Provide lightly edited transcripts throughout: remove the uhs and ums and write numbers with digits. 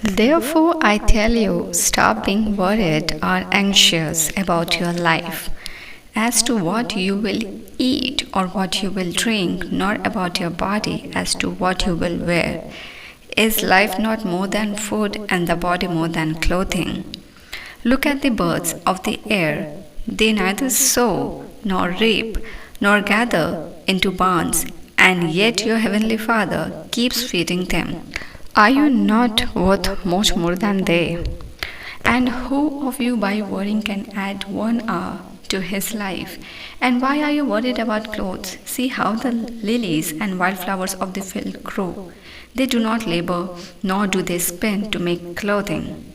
Therefore, I tell you, stop being worried or anxious about your life as to what you will eat or what you will drink, nor about your body as to what you will wear. Is life not more than food and the body more than clothing? Look at the birds of the air. They neither sow nor reap nor gather into barns, and yet your heavenly Father keeps feeding them. Are you not worth much more than they? And who of you by worrying can add 1 hour to his life? And why are you worried about clothes? See how the lilies and wildflowers of the field grow. They do not labor, nor do they spin to make clothing.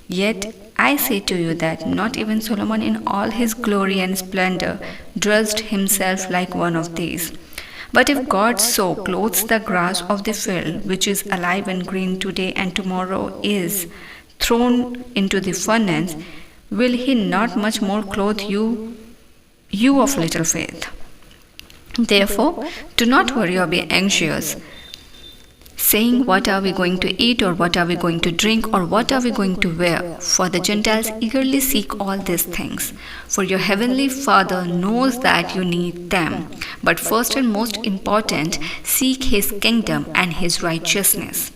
Yet I say to you that not even Solomon in all his glory and splendor dressed himself like one of these. But if God so clothes the grass of the field, which is alive and green today and tomorrow is thrown into the furnace, will he not much more clothe you, you of little faith? Therefore, do not worry or be anxious, saying, what are we going to eat, or what are we going to drink, or what are we going to wear? For the Gentiles eagerly seek all these things. For your heavenly Father knows that you need them. But first and most important, seek his kingdom and his righteousness.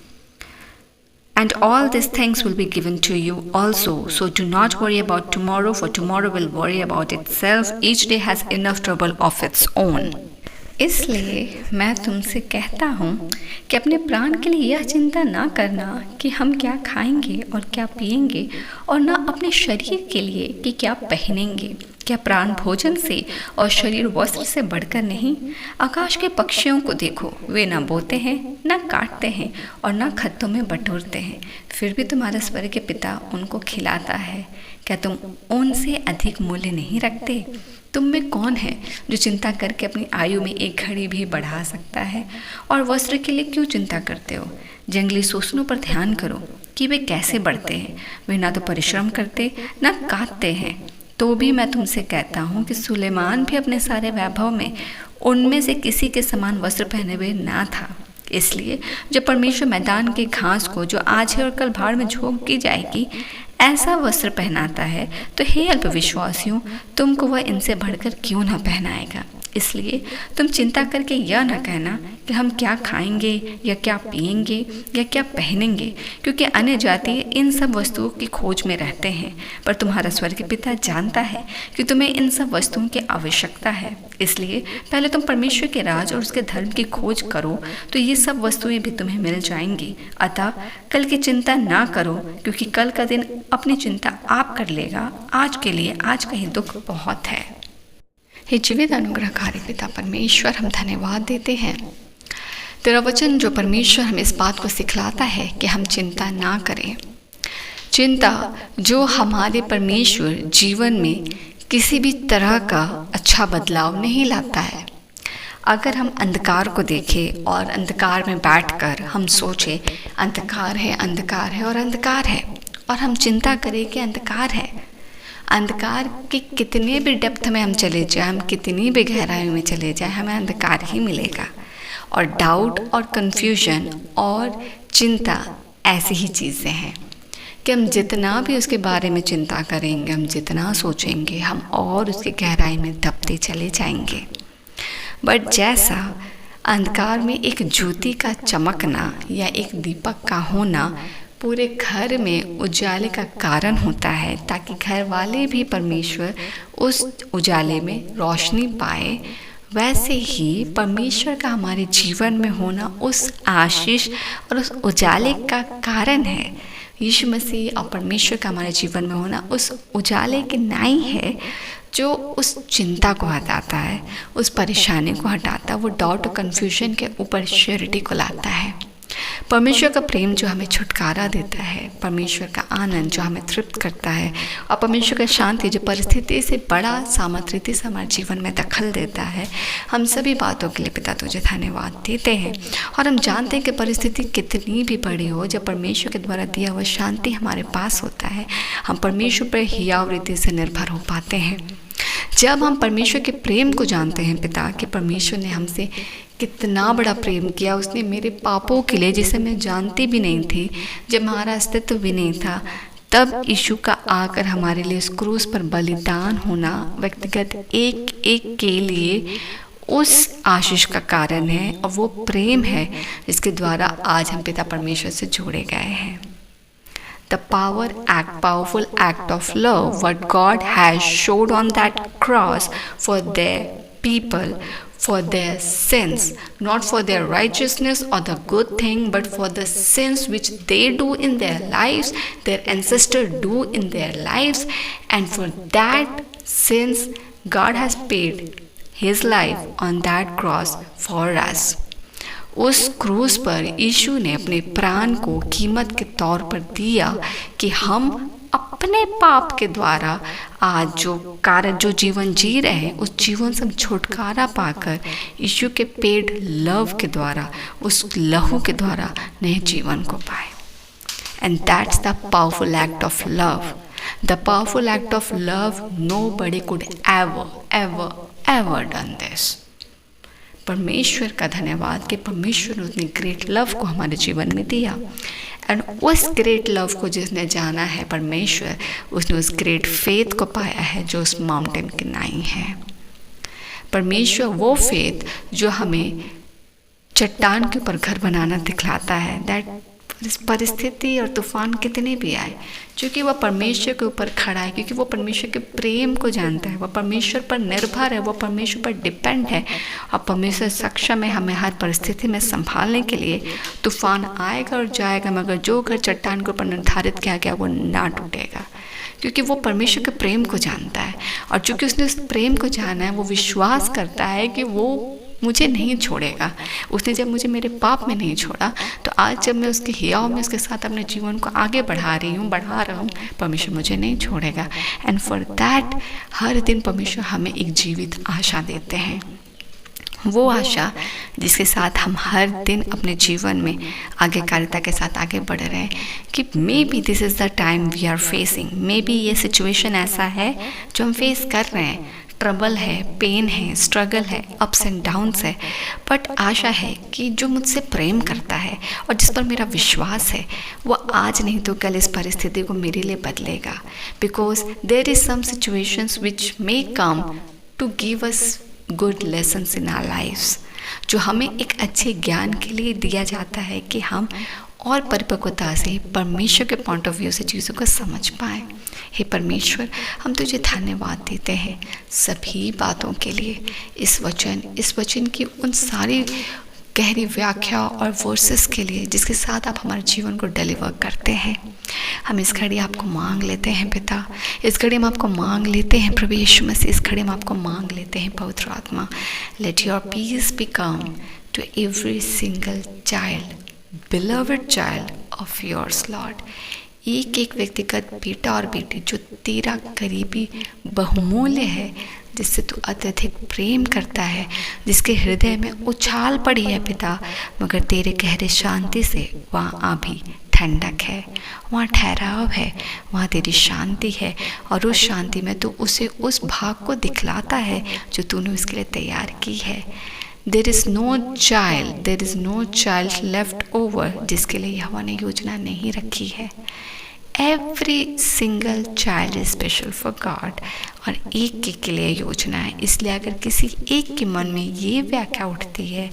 And all these things will be given to you also. So do not worry about tomorrow, for tomorrow will worry about itself. Each day has enough trouble of its own. इसलिए मैं तुमसे कहता हूँ कि अपने प्राण के लिए यह चिंता ना करना कि हम क्या खाएंगे और क्या पिएंगे, और ना अपने शरीर के लिए कि क्या पहनेंगे। क्या प्राण भोजन से और शरीर वस्त्र से बढ़कर नहीं? आकाश के पक्षियों को देखो, वे ना बोते हैं, ना काटते हैं और ना खत्तों में बटोरते हैं, फिर भी तुम्हारा स्वर्ग के पिता उनको खिलाता है। क्या तुम उनसे अधिक मूल्य नहीं रखते? तुम में कौन है जो चिंता करके अपनी आयु में एक घड़ी भी बढ़ा सकता है? और वस्त्र के लिए क्यों चिंता करते हो? जंगली सोसनों पर ध्यान करो कि वे कैसे बढ़ते हैं। वे ना तो परिश्रम करते ना काटते हैं। तो भी मैं तुमसे कहता हूँ कि सुलेमान भी अपने सारे वैभव में उनमें से किसी के समान वस्त्र पहने हुए ना था। इसलिए जब परमेश्वर मैदान के घास को, जो आज है और कल भाड़ में झोंक की जाएगी, ऐसा वस्त्र पहनाता है, तो हे अल्पविश्वासियों, तुमको वह इनसे बढ़कर क्यों न पहनाएगा? इसलिए तुम चिंता करके यह न कहना कि हम क्या खाएंगे या क्या पिएंगे या क्या पहनेंगे, क्योंकि अन्य जाति इन सब वस्तुओं की खोज में रहते हैं। पर तुम्हारा स्वर्गीय पिता जानता है कि तुम्हें इन सब वस्तुओं की आवश्यकता है। इसलिए पहले तुम परमेश्वर के राज और उसके धर्म की खोज करो, तो ये सब वस्तुएं भी तुम्हें मिल जाएंगी। अतः कल की चिंता ना करो, क्योंकि कल का दिन अपनी चिंता आप कर लेगा। आज के लिए आज का ही दुख बहुत है। हे जीवित अनुग्रहकारी पिता परमेश्वर, हम धन्यवाद देते हैं तेरा वचन जो परमेश्वर हमें इस बात को सिखलाता है कि हम चिंता ना करें। चिंता जो हमारे परमेश्वर जीवन में किसी भी तरह का अच्छा बदलाव नहीं लाता है। अगर हम अंधकार को देखें और अंधकार में बैठकर हम सोचें अंधकार है, अंधकार है और अंधकार है, और हम चिंता करें कि अंधकार है, अंधकार के कितने भी डेप्थ में हम चले जाएं, हम कितनी भी गहराई में चले जाएं, हमें अंधकार ही मिलेगा। और डाउट और कन्फ्यूजन और चिंता ऐसी ही चीज़ें हैं कि हम जितना भी उसके बारे में चिंता करेंगे, हम जितना सोचेंगे, हम और उसकी गहराई में दबते चले जाएंगे। बट जैसा अंधकार में एक ज्योति का चमकना या एक दीपक का होना पूरे घर में उजाले का कारण होता है, ताकि घर वाले भी परमेश्वर उस उजाले में रोशनी पाए, वैसे ही परमेश्वर का हमारे जीवन में होना उस आशीष और उस उजाले का कारण है। यीशु मसीह और परमेश्वर का हमारे जीवन में होना उस उजाले की नाई है जो उस चिंता को हटाता है, उस परेशानी को हटाता है, वो डाउट और कन्फ्यूजन के ऊपर श्योरिटी को लाता है। परमेश्वर का प्रेम जो हमें छुटकारा देता है, परमेश्वर का आनंद जो हमें तृप्त करता है, और परमेश्वर का शांति जो परिस्थिति से बड़ा सामर्थ्य से हमारे जीवन में दखल देता है। हम सभी बातों के लिए पिता तुझे धन्यवाद देते हैं, और हम जानते हैं कि परिस्थिति कितनी भी बड़ी हो, जब परमेश्वर के द्वारा दिया हुआ शांति हमारे पास होता है, हम परमेश्वर पर हियाव रीति से निर्भर हो पाते हैं। जब हम परमेश्वर के प्रेम को जानते हैं पिता, कि परमेश्वर ने हमसे कितना बड़ा प्रेम किया उसने मेरे पापों के लिए, जिसे मैं जानती भी नहीं थी, जब हमारा अस्तित्व भी नहीं था। तब यीशु का आकर हमारे लिए उस क्रूस पर बलिदान होना व्यक्तिगत एक एक के लिए उस आशीष का कारण है, और वो प्रेम है जिसके द्वारा आज हम पिता परमेश्वर से जोड़े गए हैं। The powerful act of love what God has showed on that cross for their people, for their sins, not for their righteousness or the good thing, but for the sins which they do in their lives, their ancestors do in their lives, and for that sins God has paid His life on that cross for us. उस क्रूस पर यीशु ने अपने प्राण को कीमत के तौर पर दिया कि हम अपने पाप के द्वारा आज जो जीवन जी रहे हैं उस जीवन से छुटकारा पाकर यीशु के पेड लव के द्वारा, उस लहू के द्वारा नए जीवन को पाए। And that's the powerful act of love. The powerful act of love, nobody could ever done this. परमेश्वर का धन्यवाद कि परमेश्वर ने उतनी ग्रेट लव को हमारे जीवन में दिया। एंड उस ग्रेट लव को जिसने जाना है परमेश्वर, उसने उस ग्रेट फेथ को पाया है जो उस माउंटेन के नाई है। परमेश्वर वो फेथ जो हमें चट्टान के ऊपर घर बनाना दिखलाता है, दैट परिस्थिति और तूफान कितने भी आए, क्योंकि वह परमेश्वर के ऊपर खड़ा है, क्योंकि वो परमेश्वर के प्रेम को जानता है, वह परमेश्वर पर निर्भर है, वह परमेश्वर पर डिपेंड है, और परमेश्वर सक्षम है हमें हर परिस्थिति में संभालने के लिए। तूफान आएगा और जाएगा, मगर जो घर चट्टान के ऊपर निर्धारित किया गया वो ना टूटेगा, क्योंकि वो परमेश्वर के प्रेम को जानता है। और चूँकि उसने उस प्रेम को जाना है, वो विश्वास करता है कि वो मुझे नहीं छोड़ेगा। उसने जब मुझे मेरे पाप में नहीं छोड़ा, तो आज जब मैं उसके हियाव में उसके साथ अपने जीवन को आगे बढ़ा रहा हूँ, परमेश्वर मुझे नहीं छोड़ेगा। एंड फॉर दैट हर दिन परमेश्वर हमें एक जीवित आशा देते हैं, वो आशा जिसके साथ हम हर दिन अपने जीवन में आज्ञाकारिता के साथ आगे बढ़ रहे हैं कि maybe this is the time we are facing, maybe ये सिचुएशन ऐसा है जो हम फेस कर रहे हैं, ट्रबल है, पेन है, स्ट्रगल है, अप्स एंड डाउन्स है, बट आशा है कि जो मुझसे प्रेम करता है और जिस पर मेरा विश्वास है, वो आज नहीं तो कल इस परिस्थिति को मेरे लिए बदलेगा। Because there is some situations which may come to give us good lessons in our lifes, जो हमें एक अच्छे ज्ञान के लिए दिया जाता है कि हम और परिपक्वता से परमेश्वर के पॉइंट ऑफ व्यू से चीज़ों को समझ पाएँ। हे परमेश्वर, हम तुझे धन्यवाद देते हैं सभी बातों के लिए, इस वचन की उन सारी गहरी व्याख्या और वर्सेस के लिए जिसके साथ आप हमारे जीवन को डिलीवर करते हैं। हम इस घड़ी आपको मांग लेते हैं पिता, इस घड़ी हम आपको मांग लेते हैं प्रभु यीशु मसीह, इस घड़ी हम आपको मांग लेते हैं पवित्र आत्मा। Let your peace be come to every single child, beloved child of yours Lord। एक एक व्यक्तिगत बेटा और बेटी जो तेरा करीबी बहुमूल्य है, जिससे तू अत्यधिक प्रेम करता है, जिसके हृदय में उछाल पड़ी है पिता, मगर तेरे गहरे शांति से वहाँ अभी ठंडक है, वहाँ ठहराव है, वहाँ तेरी शांति है, और उस शांति में तू उसे उस भाग को दिखलाता है जो तूने उसके लिए तैयार की है। There is no child left over जिसके लिए यहोवा ने योजना नहीं रखी है। Every single child is special for God, और एक के लिए योजना है। इसलिए अगर किसी एक के मन में ये व्याख्या उठती है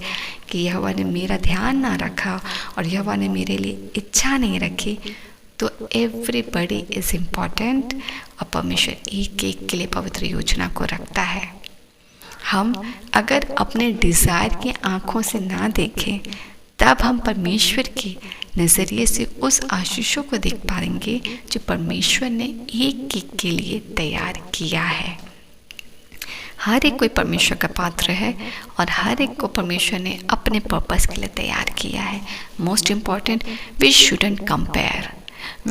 कि यहोवा ने मेरा ध्यान ना रखा और यहोवा ने मेरे लिए इच्छा नहीं रखी, तो everybody is important, और परमेश्वर एक के लिए पवित्र योजना को रखता है। हम अगर अपने डिज़ायर की आँखों से ना देखें, तब हम परमेश्वर के नज़रिए से उस आशीषों को देख पाएंगे जो परमेश्वर ने एक के लिए तैयार किया है। हर एक कोई परमेश्वर का पात्र है, और हर एक को परमेश्वर ने अपने पर्पस के लिए तैयार किया है। Most important, we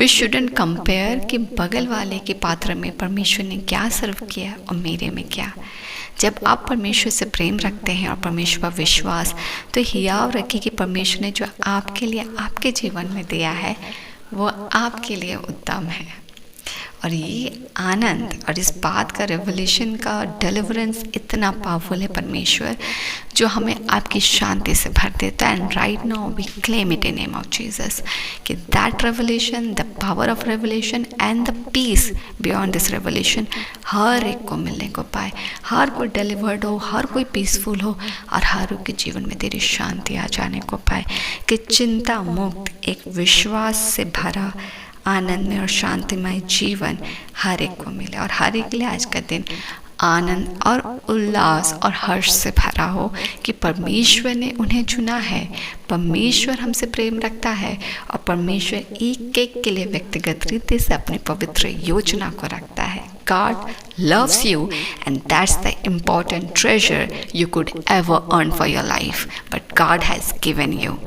shouldn't compare कि बगल वाले के पात्र में परमेश्वर ने क्या सर्व किया और मेरे में क्या। जब आप परमेश्वर से प्रेम रखते हैं और परमेश्वर पर विश्वास, तो हियाव रखिए कि परमेश्वर ने जो आपके लिए आपके जीवन में दिया है वो आपके लिए उत्तम है। और ये आनंद और इस बात का रेवलेशन का डिलीवरेंस इतना पावरफुल है परमेश्वर, जो हमें आपकी शांति से भर देता है। And right now we claim it in name of Jesus कि that revelation, the power of revelation and the peace beyond this revelation हर एक को मिलने को पाए, हर कोई डिलीवर्ड हो, हर कोई पीसफुल हो और हर एक के जीवन में तेरी शांति आ जाने को पाए, कि चिंता मुक्त एक विश्वास से भरा आनंद में और शांतिमय जीवन हर एक को मिले, और हर एक के लिए आज का दिन आनंद और उल्लास और हर्ष से भरा हो कि परमेश्वर ने उन्हें चुना है, परमेश्वर हमसे प्रेम रखता है और परमेश्वर एक एक के लिए व्यक्तिगत रीति से अपनी पवित्र योजना को रखता है। God loves you and that's the important treasure you could ever earn for your life, but God has given you.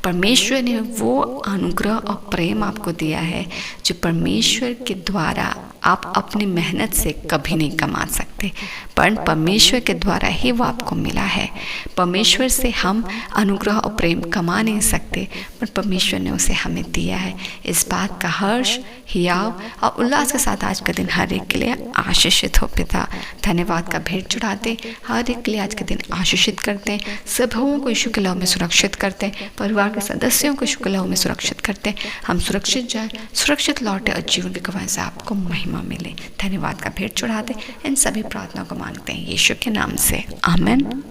परमेश्वर ने वो अनुग्रह और प्रेम आपको दिया है जो परमेश्वर के द्वारा आप अपनी मेहनत से कभी नहीं कमा सकते, पर परमेश्वर के द्वारा ही वो आपको मिला है। परमेश्वर से हम अनुग्रह और प्रेम कमा नहीं सकते, पर परमेश्वर ने उसे हमें दिया है। इस बात का हर्ष, हियाव और उल्लास के साथ आज का दिन हर एक के लिए आशीषित हो। पिता धन्यवाद का भेंट चढ़ाते, हर एक के लिए आज के दिन आशीषित करते हैं, सबों को यीशु के लहू में सुरक्षित करते हैं, परिवार के सदस्यों को यीशु के लहू में सुरक्षित करते हैं। हम सुरक्षित जाए, सुरक्षित लौटे और जीवन की गवाही से आपको महिमा मिले। धन्यवाद का भेंट चढ़ाते, इन सभी प्रार्थना को मांगते हैं यीशु के नाम से, आमीन।